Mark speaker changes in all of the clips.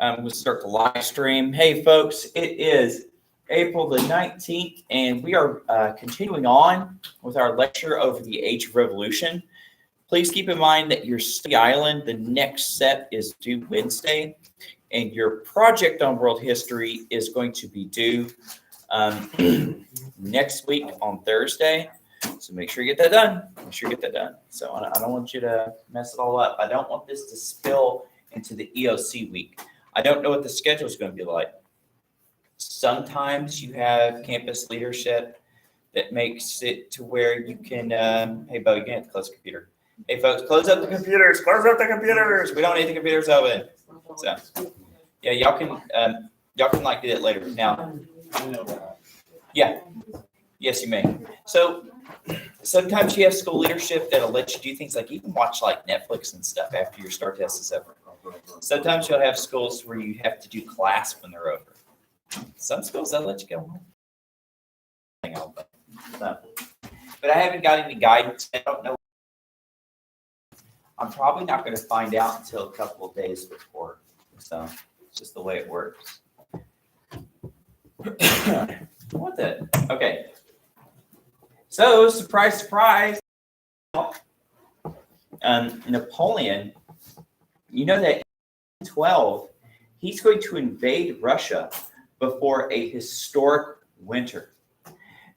Speaker 1: We'll start the live stream. Hey, folks, it is April the 19th, and we are continuing on with our lecture over the Age of Revolution. Please keep in mind that your study island, the next set is due Wednesday, and your project on world history is going to be due next week on Thursday. So make sure you get that done. So I don't want you to mess it all up. I don't want this to spill into the EOC week. I don't know what the schedule is going to be like. Sometimes you have campus leadership that makes it to where you can, hey, Bo, you're going to have to close the computer. Hey, folks, close up the computers. We don't need the computers open. So, yeah, y'all can like do it later. Now, yeah. Yes, you may. So sometimes you have school leadership that'll let you do things like you can watch like Netflix and stuff after your STAR test is over. Sometimes you'll have schools where you have to do class when they're over. Some schools they'll let you go home. But I haven't got any guidance. I don't know. I'm probably not going to find out until a couple of days before. So it's just the way it works. What the? Okay. So, surprise, surprise. Napoleon, you know that in 12, he's going to invade Russia before a historic winter.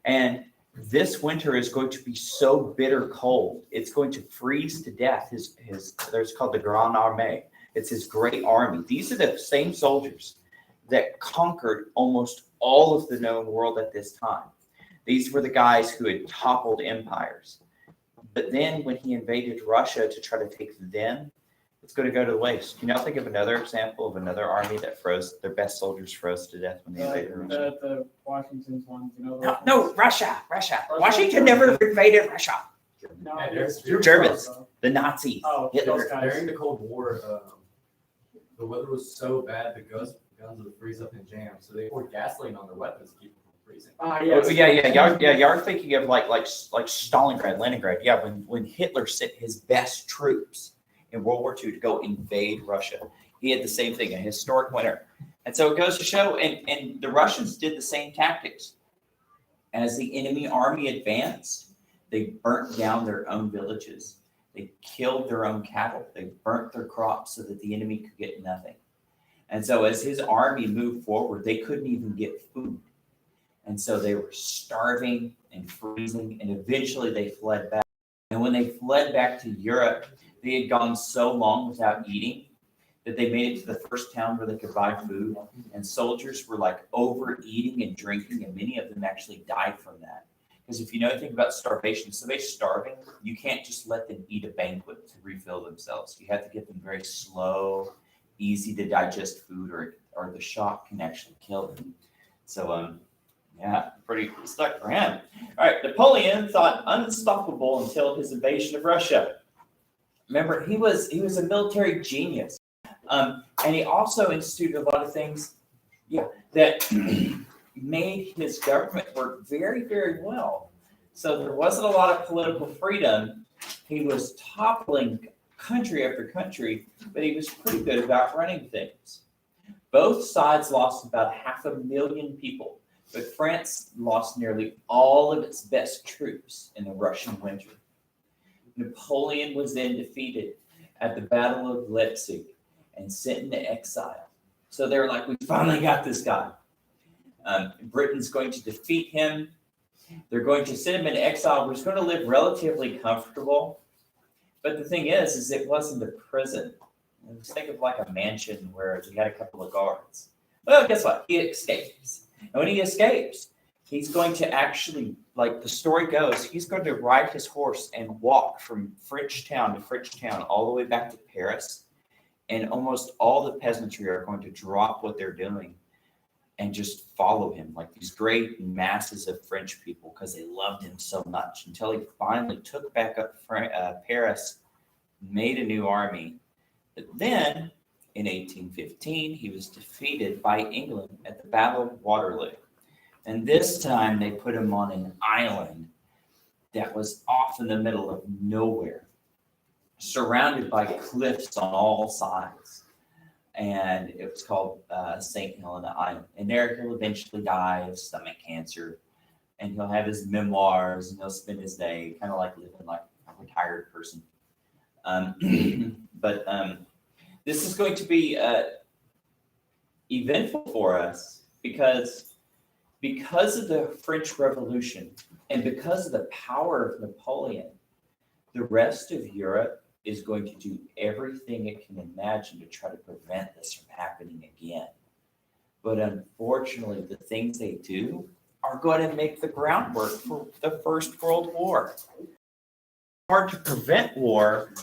Speaker 1: And this winter is going to be so bitter cold, it's going to freeze to death. There's called the Grand Armée. It's his great army. These are the same soldiers that conquered almost all of the known world at this time. These were the guys who had toppled empires. But then when he invaded Russia to try to take them, it's going to go to the waste. Can y'all think of another example of another army that froze, their best soldiers froze to death when they invaded Russia?
Speaker 2: The Washington's ones, you know.
Speaker 1: No, Russia. Washington never invaded Russia.
Speaker 2: No,
Speaker 1: Germans, the Nazis.
Speaker 2: Oh,
Speaker 1: Hitler.
Speaker 3: During the Cold War, the weather was so bad the guns would freeze up and jam, so they poured gasoline on their weapons to keep them from freezing.
Speaker 1: Y'all are thinking of like Stalingrad, Leningrad. Yeah, when Hitler sent his best troops in World War II to go invade Russia, he had the same thing, a historic winter. And so it goes to show, and the Russians did the same tactics. As the enemy army advanced, they burnt down their own villages. They killed their own cattle. They burnt their crops so that the enemy could get nothing. And so as his army moved forward, they couldn't even get food. And so they were starving and freezing, and eventually they fled back. And when they fled back to Europe, they had gone so long without eating that they made it to the first town where they could buy food. And soldiers were like overeating and drinking, and many of them actually died from that. Because if you know anything about starvation, somebody's starving, you can't just let them eat a banquet to refill themselves. You have to give them very slow, easy to digest food, or the shock can actually kill them. So, yeah, pretty stuck for him. All right, Napoleon thought unstoppable until his invasion of Russia. Remember, he was a military genius, and he also instituted a lot of things, that made his government work very, very well. So there wasn't a lot of political freedom. He was toppling country after country, but he was pretty good about running things. Both sides lost about 500,000 people, but France lost nearly all of its best troops in the Russian winter. Napoleon was then defeated at the Battle of Leipzig and sent into exile. So they were like, we finally got this guy. Britain's going to defeat him. They're going to send him into exile. We're just going to live relatively comfortable. But the thing is it wasn't a prison. Just think of like a mansion where you had a couple of guards. Well, guess what? He escapes. And when he escapes, he's going to actually, like the story goes, he's going to ride his horse and walk from French town to French town all the way back to Paris. And almost all the peasantry are going to drop what they're doing and just follow him, like these great masses of French people, because they loved him so much, until he finally took back up Paris, made a new army. But then in 1815, he was defeated by England at the Battle of Waterloo. And this time they put him on an island that was off in the middle of nowhere, surrounded by cliffs on all sides. and it was called St. Helena Island. And there he'll eventually die of stomach cancer, and he'll have his memoirs, and he'll spend his day kind of like living like a retired person. But this is going to be eventful for us because of the French Revolution and because of the power of Napoleon, the rest of Europe is going to do everything it can imagine to try to prevent this from happening again. But unfortunately, the things they do are going to make the groundwork for the First World War. Hard to prevent war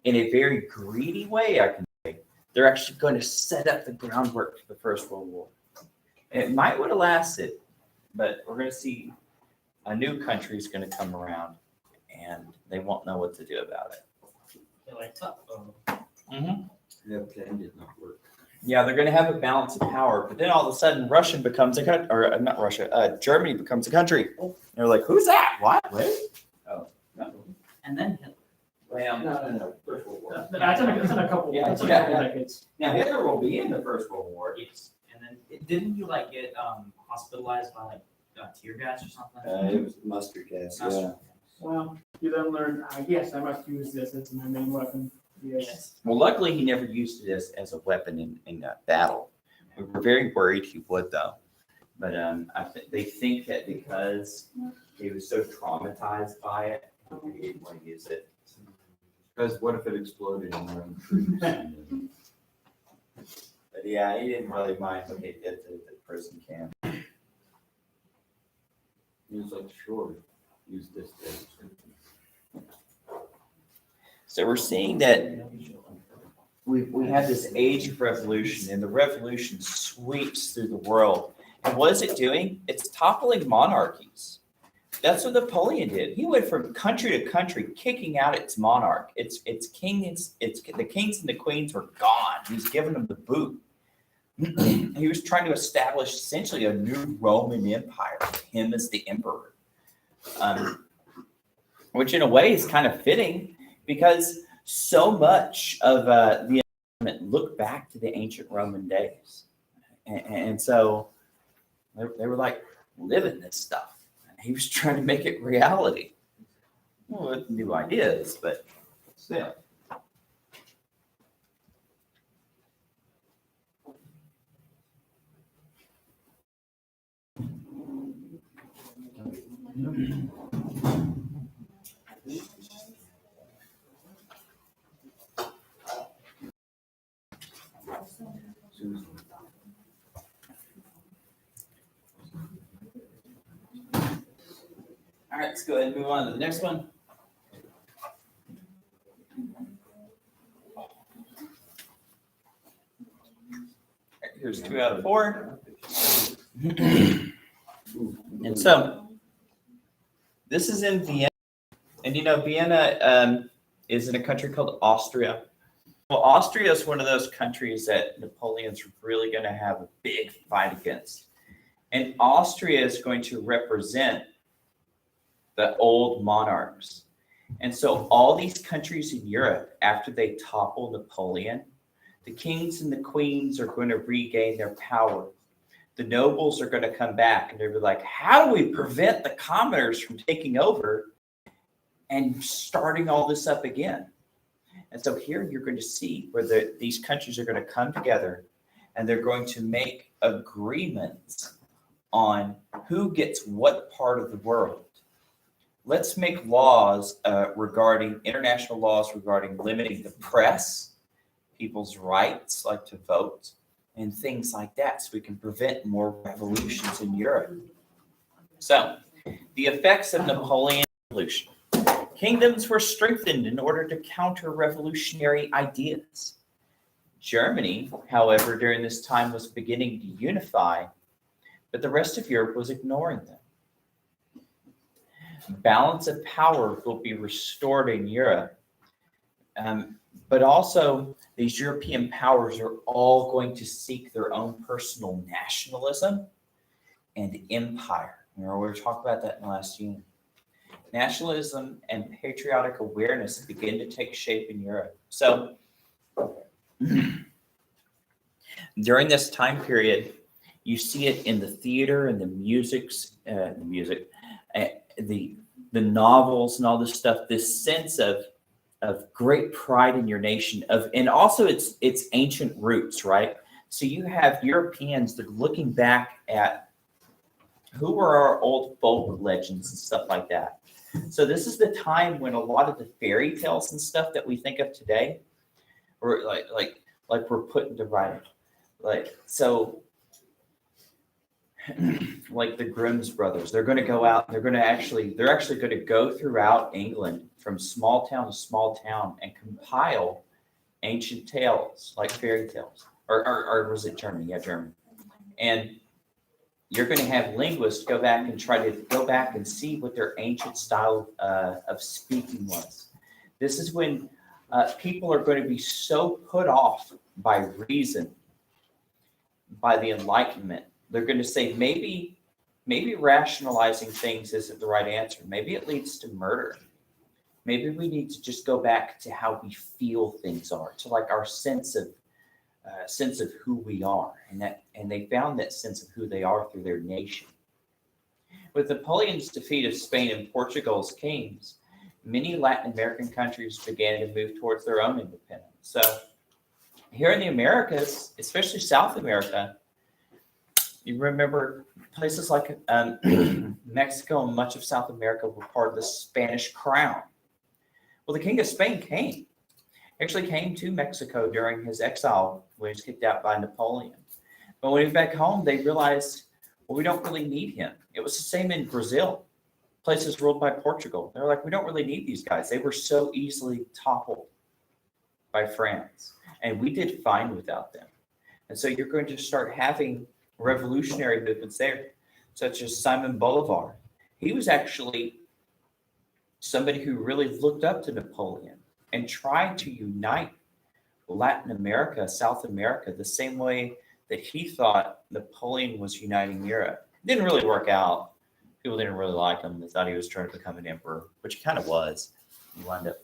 Speaker 1: in a very greedy way, I can say. They're actually going to set up the groundwork for the First World War. It might would have lasted, but we're going to see a new country is going to come around, and they won't know what to do about it.
Speaker 2: They're like, uh-oh.
Speaker 4: That plan did not work.
Speaker 1: Yeah, they're going to have a balance of power, but then all of a sudden, Russia becomes a country, or not Russia, Germany becomes a country. And they're like, who's that? What? Oh, no.
Speaker 2: And then Hitler.
Speaker 1: Well,
Speaker 4: No. First World War.
Speaker 2: That's in a couple,
Speaker 1: Yeah,
Speaker 2: that's in a
Speaker 1: yeah.
Speaker 2: couple decades.
Speaker 1: now Hitler will be in the First World War.
Speaker 5: Yes, and then didn't you like get hospitalized by like tear gas or something?
Speaker 4: It was mustard gas, yeah.
Speaker 5: Mustard gas.
Speaker 2: Well, you then learn, yes, I must use this as my main weapon. Yes.
Speaker 5: Yes.
Speaker 1: Well, luckily, he never used it as a weapon in battle. We were very worried he would, though. But they think that because he was so traumatized by it, he didn't want to use it.
Speaker 4: Because what if it exploded in one troops?
Speaker 1: But yeah, he didn't really mind what they did to the prison camp.
Speaker 4: He was like, sure, use this thing.
Speaker 1: So we're seeing that we have this age of revolution, and the revolution sweeps through the world. And what is it doing? It's toppling monarchies. That's what Napoleon did. He went from country to country, kicking out its monarch. Its kings, the kings and the queens were gone. He was giving them the boot. He was trying to establish essentially a new Roman Empire, with him as the emperor, which in a way is kind of fitting because so much of the environment looked back to the ancient Roman days, and so they were like living this stuff. He was trying to make it reality. Well, with new ideas, but still. All right, let's go ahead and move on to the next one. Here's 2 out of 4. And so this is in Vienna. And you know, Vienna is in a country called Austria. Well, Austria is one of those countries that Napoleon's really going to have a big fight against. And Austria is going to represent the old monarchs. And so all these countries in Europe, after they topple Napoleon, the kings and the queens are going to regain their power. The nobles are going to come back and they'll be like, how do we prevent the commoners from taking over and starting all this up again? And so here you're going to see where these countries are going to come together and they're going to make agreements on who gets what part of the world. Let's make laws regarding international laws regarding limiting the press, people's rights like to vote, and things like that, so we can prevent more revolutions in Europe. So, the effects of Napoleon's revolution. Kingdoms were strengthened in order to counter revolutionary ideas. Germany, however, during this time was beginning to unify, but the rest of Europe was ignoring them. Balance of power will be restored in Europe, but also these European powers are all going to seek their own personal nationalism and empire. Remember, we were talking about that in the last unit. Nationalism and patriotic awareness begin to take shape in Europe. So during this time period, you see it in the theater and the the novels and all this stuff. This sense of great pride in your nation, and also its ancient roots, right? So you have Europeans that are looking back at who were our old folk legends and stuff like that. So this is the time when a lot of the fairy tales and stuff that we think of today, were like we're put into writing. Like so, like the Grimm's brothers, they're going to go out. They're actually going to go throughout England from small town to small town and compile ancient tales like fairy tales, or was it German? Yeah, German. And you're going to have linguists go back and try to go back and see what their ancient style of speaking was. This is when people are going to be so put off by reason, by the Enlightenment. They're going to say maybe rationalizing things isn't the right answer. Maybe it leads to murder. Maybe we need to just go back to how we feel things are, to like our sense of who we are, and they found that sense of who they are through their nation. With Napoleon's defeat of Spain and Portugal's kings, many Latin American countries began to move towards their own independence. So here in the Americas, especially South America, you remember places like Mexico and much of South America were part of the Spanish crown. Well, the King of Spain actually came to Mexico during his exile when he was kicked out by Napoleon. But when he went back home, they realized, well, we don't really need him. It was the same in Brazil, places ruled by Portugal. They were like, we don't really need these guys. They were so easily toppled by France, and we did fine without them. And so you're going to start having revolutionary movements there, such as Simon Bolivar. He was actually somebody who really looked up to Napoleon and tried to unite Latin America, South America, the same way that he thought Napoleon was uniting Europe. It didn't really work out. People didn't really like him. They thought he was trying to become an emperor, which he kind of was. He wound up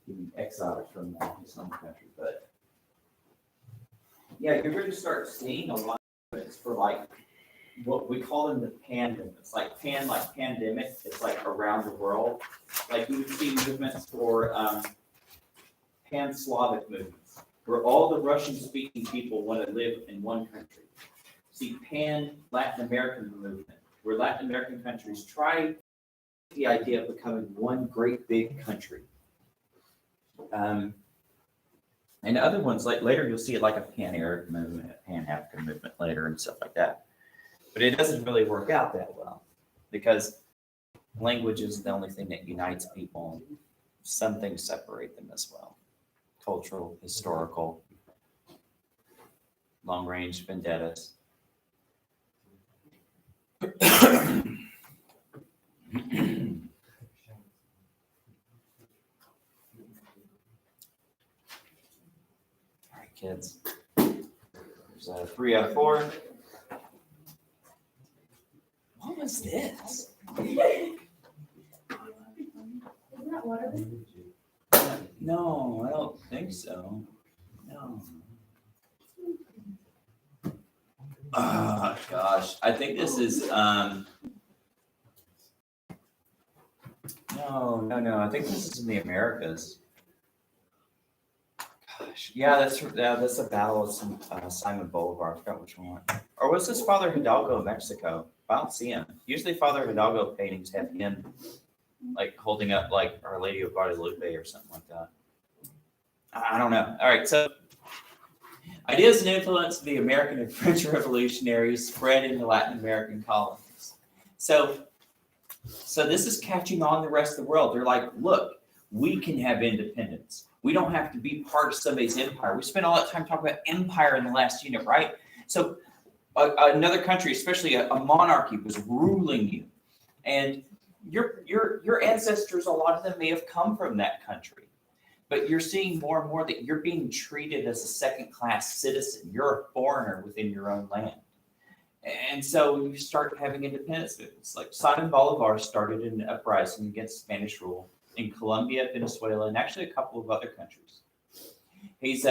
Speaker 1: getting exiled from his home country. But yeah, you're going to start seeing a lot of it for like what we call them the pandemics, like pandemic. It's like around the world. Like you would see movements for pan-Slavic movements, where all the Russian-speaking people want to live in one country. See pan-Latin American movement, where Latin American countries try the idea of becoming one great big country. And other ones, like later you'll see it like a pan-Arab movement, a pan-African movement later and stuff like that. But it doesn't really work out that well because language is the only thing that unites people. Some things separate them as well. Cultural, historical, long-range vendettas. All right, kids. There's 3 out of 4. What was this?
Speaker 6: Isn't that water?
Speaker 1: No, I don't think so. No. Oh gosh, I think this is no. I think this is in the Americas. Gosh, yeah, that's a battle of Simon Bolivar. I forgot which one. Or was this Father Hidalgo of Mexico? I don't see him. Usually, Father Hidalgo paintings have him like holding up like Our Lady of Guadalupe or something like that. I don't know. All right, so ideas and influence of the American and French revolutionaries spread into Latin American colonies. So this is catching on the rest of the world. They're like, look, we can have independence. We don't have to be part of somebody's empire. We spent all that time talking about empire in the last unit, right? So another country, especially a monarchy, was ruling you, and your ancestors, a lot of them may have come from that country. But you're seeing more and more that you're being treated as a second-class citizen. You're a foreigner within your own land. And so you start having independence movements. Like Simon Bolivar started an uprising against Spanish rule in Colombia, Venezuela, and actually a couple of other countries. He's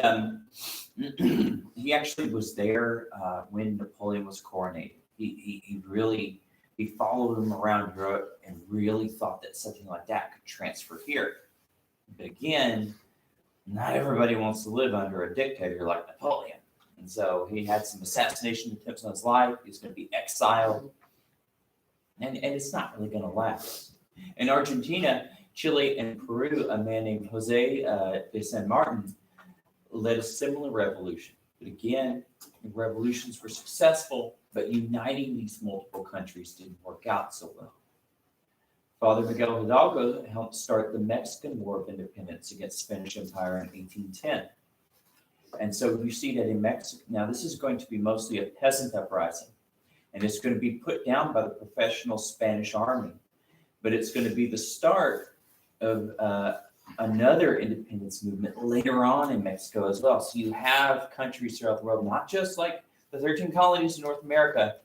Speaker 1: he actually was there when Napoleon was coronated. He really followed him around Europe and really thought that something like that could transfer here. But again, not everybody wants to live under a dictator like Napoleon. And so he had some assassination attempts on his life. He's going to be exiled. And it's not really going to last. In Argentina, Chile, and Peru, a man named Jose de San Martin led a similar revolution. But again, the revolutions were successful, but uniting these multiple countries didn't work out so well. Father Miguel Hidalgo helped start the Mexican War of Independence against Spanish Empire in 1810. And so you see that in Mexico, now this is going to be mostly a peasant uprising, and it's going to be put down by the professional Spanish army. But it's going to be the start of another independence movement later on in Mexico as well. So you have countries throughout the world, not just like the 13 colonies in North America,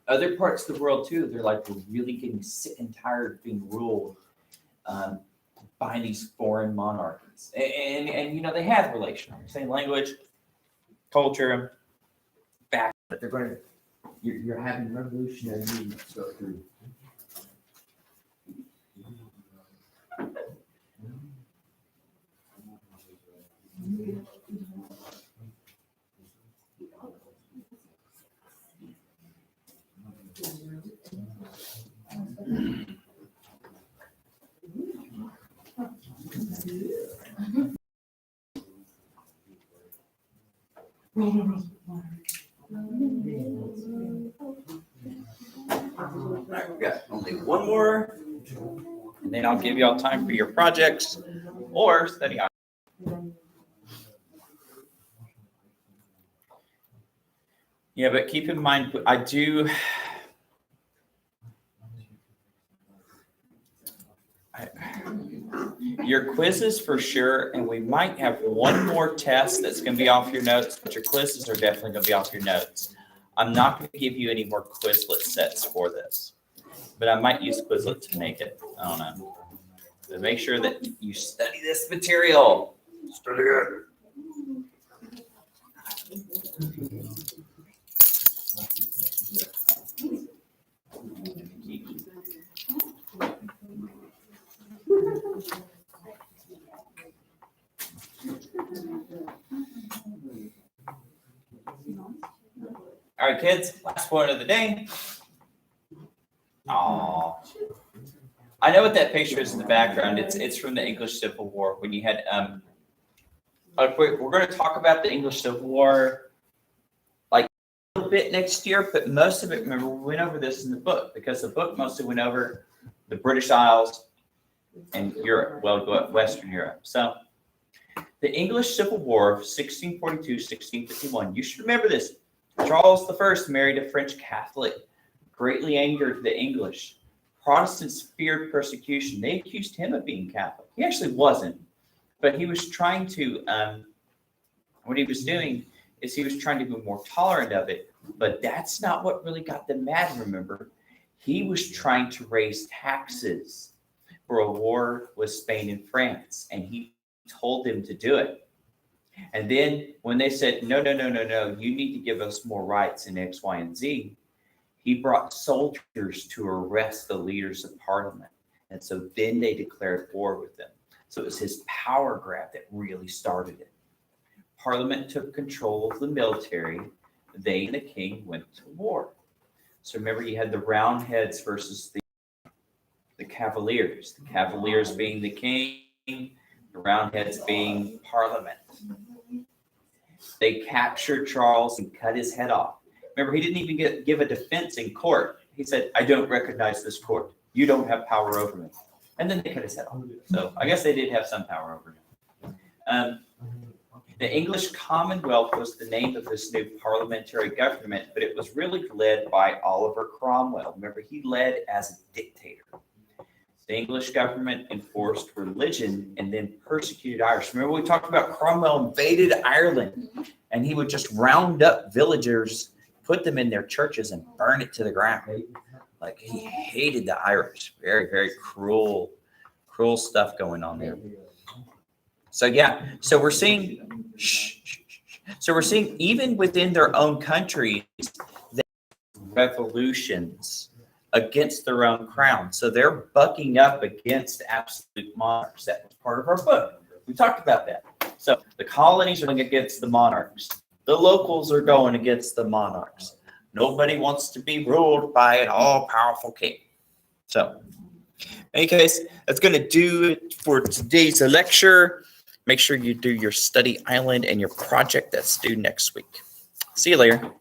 Speaker 1: other parts of the world too. They're like, we're really getting sick and tired of being ruled by these foreign monarchies. And you know, they have relations, same language, culture, back, but they're going to, you're having revolutionary movements go through. We've got only one more, and then I'll give you all time for your projects or study on. Yeah, but keep in mind, your quizzes for sure, and we might have one more test that's going to be off your notes, but your quizzes are definitely going to be off your notes. I'm not going to give you any more Quizlet sets for this, but I might use Quizlet to make it. I don't know. So make sure that you study this material. Study it. All right, kids, last point of the day. Oh, I know what that picture is in the background. It's from the English Civil War when you had we're going to talk about the English Civil War like a little bit next year, but most of it, remember, we went over this in the book because the book mostly went over the British Isles and Europe, well, Western Europe. So the English Civil War of 1642-1651, you should remember this. Charles I married a French Catholic, greatly angered the English. Protestants feared persecution. They accused him of being Catholic. He actually wasn't, but he was trying to, what he was doing is he was trying to be more tolerant of it, but that's not what really got them mad, remember. He was trying to raise taxes for a war with Spain and France, and he told them to do it. And then when they said, no, you need to give us more rights in X, Y, and Z, he brought soldiers to arrest the leaders of Parliament. And so then they declared war with them. So it was his power grab that really started it. Parliament took control of the military. They and the king went to war. So remember, you had the Roundheads versus the Cavaliers. The Cavaliers being the king, the Roundheads being Parliament. They captured Charles and cut his head off. Remember, he didn't even give a defense in court. He said, I don't recognize this court. You don't have power over me. And then they cut his head off. So I guess they did have some power over him. The English Commonwealth was the name of this new parliamentary government, but it was really led by Oliver Cromwell. Remember, he led as a dictator. The English government enforced religion and then persecuted Irish. Remember, we talked about Cromwell invaded Ireland, and he would just round up villagers, put them in their churches, and burn it to the ground. Like, he hated the Irish. Very, very cruel stuff going on there. So, yeah. So we're seeing So we're seeing even within their own countries, revolutions against their own crown. So they're bucking up against absolute monarchs. That was part of our book. We talked about that. So the colonies are going against the monarchs. The locals are going against the monarchs. Nobody wants to be ruled by an all-powerful king. So, in any case, that's going to do it for today's lecture. Make sure you do your study island and your project that's due next week. See you later.